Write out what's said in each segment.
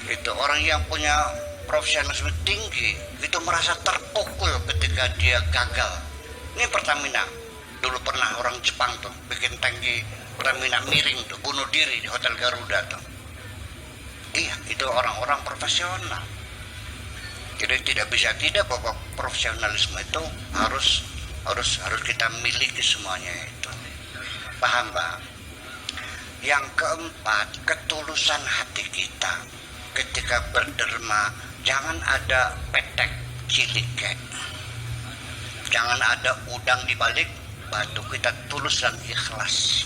Itu orang yang punya profesionalisme tinggi itu merasa terpukul ketika dia gagal. Ini Pertamina dulu pernah orang Jepang tuh bikin tangki Pertamina miring tuh, bunuh diri di Hotel Garuda tuh. Iya, itu orang-orang profesional. Jadi tidak bisa tidak bahwa profesionalisme itu harus kita miliki semuanya itu. Paham, Pak? Yang keempat, ketulusan hati kita ketika berderma. Jangan ada petek cilik, jangan ada udang di balik batu. Kita tulus dan ikhlas.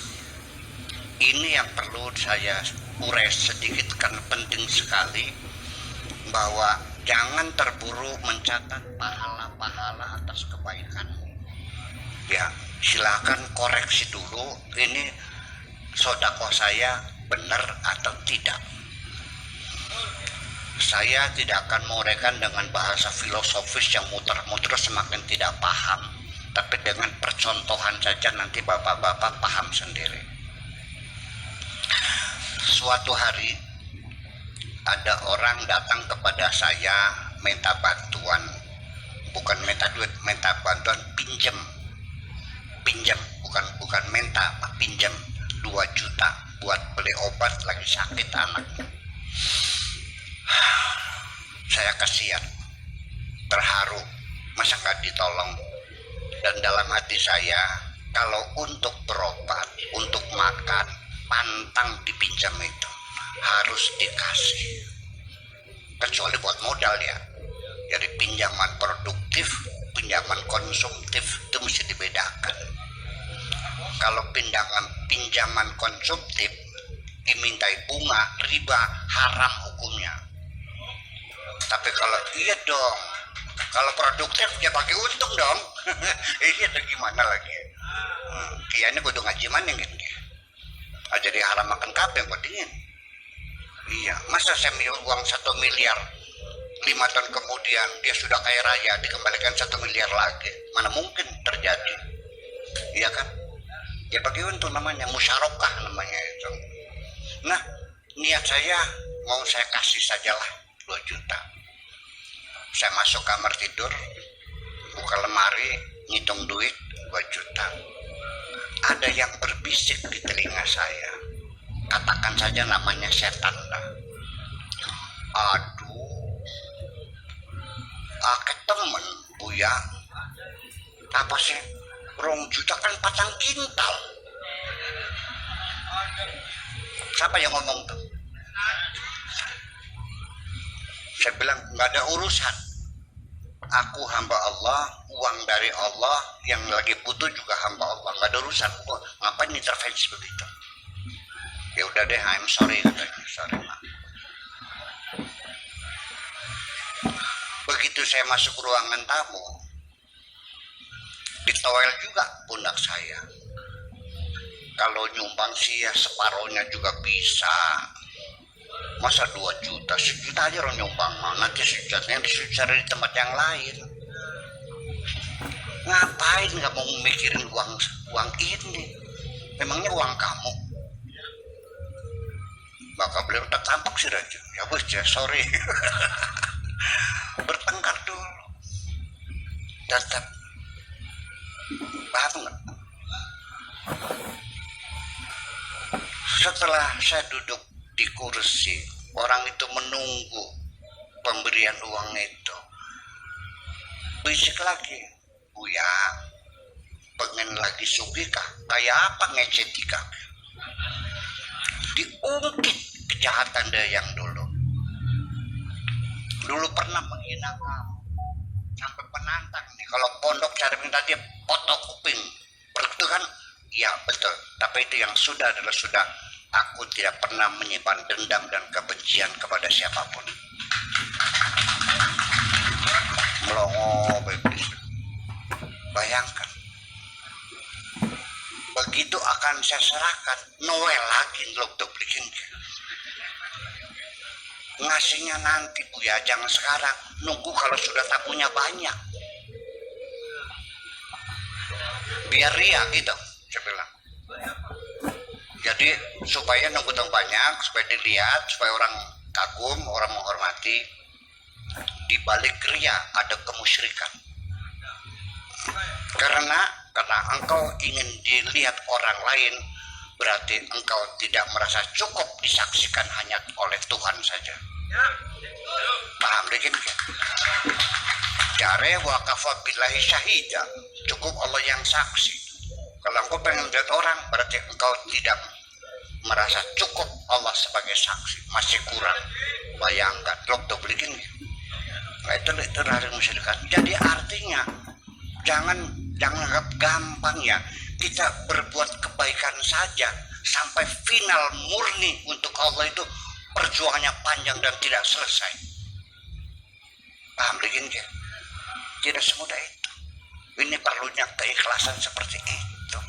Ini yang perlu saya urai sedikit karena penting sekali, bahwa jangan terburu mencatat pahala-pahala atas kebaikanmu. Ya, silakan koreksi dulu ini sedekah saya benar atau tidak. Saya tidak akan menguraikan dengan bahasa filosofis yang muter-muter semakin tidak paham, tapi dengan percontohan saja nanti bapak-bapak paham sendiri. Suatu hari ada orang datang kepada saya minta bantuan, bukan minta duit, minta bantuan, pinjam, bukan minta, pinjam 2 juta buat beli obat, lagi sakit anaknya. Saya kasihan, terharu, masa nggak ditolong. Dan dalam hati saya, kalau untuk berobat, untuk makan, pantang dipinjam itu, harus dikasih. Kecuali buat modal ya. Jadi pinjaman produktif, pinjaman konsumtif itu mesti dibedakan. Kalau pinjaman konsumtif dimintai bunga, riba, haram hukumnya. Tapi kalau iya dong, kalau produktif ya bagi untung dong. Ini ada gimana lagi? Kianya kudu ngaji mana gitu. Jadi haram makan kape yang pentingin. Iya, masa saya uang 1 miliar 5 tahun kemudian dia sudah kaya raya dikembalikan 1 miliar lagi? Mana mungkin terjadi? Iya kan? Ya bagi untung namanya, musyarakah namanya itu. Nah, niat saya mau saya kasih sajalah 2 juta. Saya masuk kamar tidur, buka lemari, ngitung duit 2 juta. Ada yang berbisik di telinga saya. Katakan saja namanya setan lah. Aduh, temen Buya, apa sih? 2 juta kan 4 kintal. Siapa yang ngomong tuh? Saya bilang nggak ada urusan. Aku hamba Allah, uang dari Allah, yang lagi butuh juga hamba Allah. Nggak ada urusan. Ngapain intervensi begitu? Ya udah deh, I'm sorry katanya. Sorry, Mak. Begitu saya masuk ruangan tamu, ditowel juga pundak saya. Kalau nyumbang sih ya separohnya juga bisa. Masa 2 juta, 1 juta aja orang nyumbang, nanti 1 jutanya dicari di tempat yang lain. Ngapain nggak mau mikirin uang ini? Memangnya uang kamu? Bakal beliau tertampuk sih Raja. Ya bos ya, sorry. Bertengkar dulu. Tetap. Paham nggak? Setelah saya duduk di kursi, orang itu menunggu pemberian uang itu. Bisik lagi, Buya, pengen lagi sugih kah? Kayak apa ngecetika? Diungkit kejahatan dia yang dulu. Dulu pernah menghina kamu, sampai penantang nih. Kalau pondok cara minta dia potong kuping, betul kan? Ya betul. Tapi itu yang sudah adalah sudah. Aku tidak pernah menyimpan dendam dan kebencian kepada siapapun. Melongo iblis. Bayangkan. Begitu akan saya serahkan, Noel lagi untuk bikin. Ngasihnya nanti Buya, jangan sekarang. Nunggu kalau sudah tamunya banyak. Biar ria gitu, saya bilang. Jadi supaya nunggu banyak, supaya dilihat, supaya orang kagum, orang menghormati. Di balik ria ada kemusyrikan. Karena engkau ingin dilihat orang lain, berarti engkau tidak merasa cukup disaksikan hanya oleh Tuhan saja. Paham dikit ya? Jare wa kafa billahi syahida, cukup Allah yang saksi. Kalau engkau pengen lihat orang, berarti engkau tidak merasa cukup Allah sebagai saksi, masih kurang. Bayangkan, dokter belikin ya. Nah, itu dari musyrikan. Jadi artinya jangan anggap gampang ya kita berbuat kebaikan saja sampai final murni untuk Allah itu perjuangannya panjang dan tidak selesai. Paham begini ya? Tidak semudah itu. Ini perlunya keikhlasan seperti itu.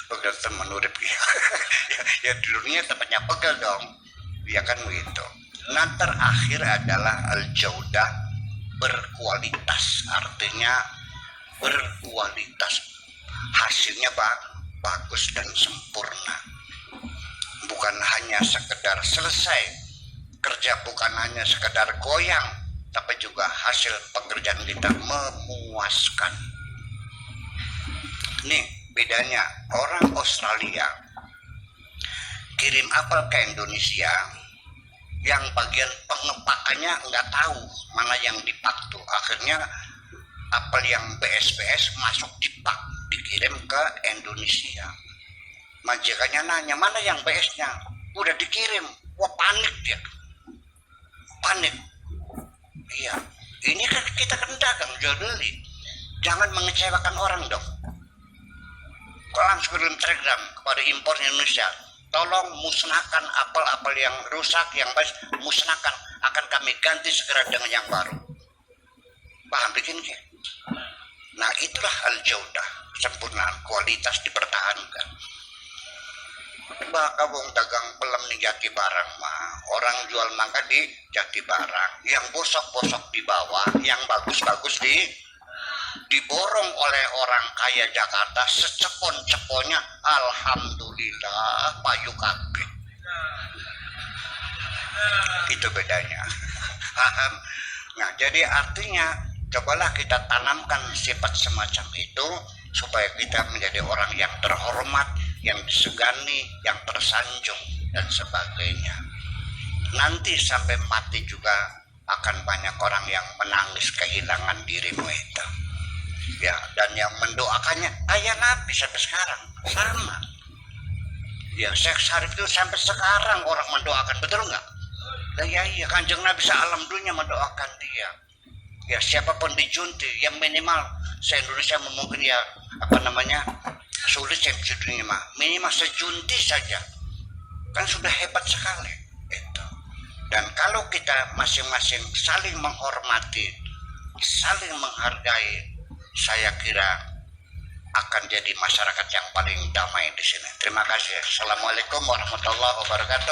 Pegel teman urip ya di dunia tempatnya pegel dong. Ya kan begitu. Nah terakhir adalah al-jaudah, berkualitas, artinya berkualitas, hasilnya bagus dan sempurna, bukan hanya sekedar selesai kerja, bukan hanya sekedar goyang, tapi juga hasil pekerjaan kita memuaskan. Nih bedanya, orang Australia kirim apel ke Indonesia, yang bagian pengepakannya nggak tahu mana yang dipak tuh, akhirnya apel yang BSBS masuk dipak dikirim ke Indonesia. Majikannya nanya mana yang BS-nya, udah dikirim. Wah panik dia, panik. Iya, ini kan kita kan dagang jual beli, jangan mengecewakan orang dong. Kau langsung kirim telegram kepada impor Indonesia, tolong musnahkan apel-apel yang rusak, yang baik, musnahkan, akan kami ganti segera dengan yang baru. Paham bikin ya? Nah itulah al-jaudah, sempurnaan, kualitas dipertahankan. Maka wong dagang belum nih jati barang mah, orang jual mangga di jati barang, yang bosok-bosok di bawah, yang bagus-bagus diborong oleh orang kaya Jakarta secepon-ceponnya. Alhamdulillah payu kabeh. Itu bedanya. Paham? Nah jadi artinya cobalah kita tanamkan sifat semacam itu supaya kita menjadi orang yang terhormat, yang disegani, yang tersanjung dan sebagainya. Nanti sampai mati juga akan banyak orang yang menangis kehilangan dirimu itu. Ya, dan yang mendoakannya kayak Nabi sampai sekarang sama. Ya, Syekh Syarif itu sampai sekarang orang mendoakan, betul nggak? Ya iya, Kanjeng Nabi sealam dunia mendoakan dia. Ya siapapun dijunti, yang minimal se-Indonesia mungkin ya sulit saya dunia mah, minimal sejunti saja kan sudah hebat sekali itu. Dan kalau kita masing-masing saling menghormati, saling menghargai, saya kira akan jadi masyarakat yang paling damai di sini. Terima kasih. Assalamualaikum warahmatullahi wabarakatuh.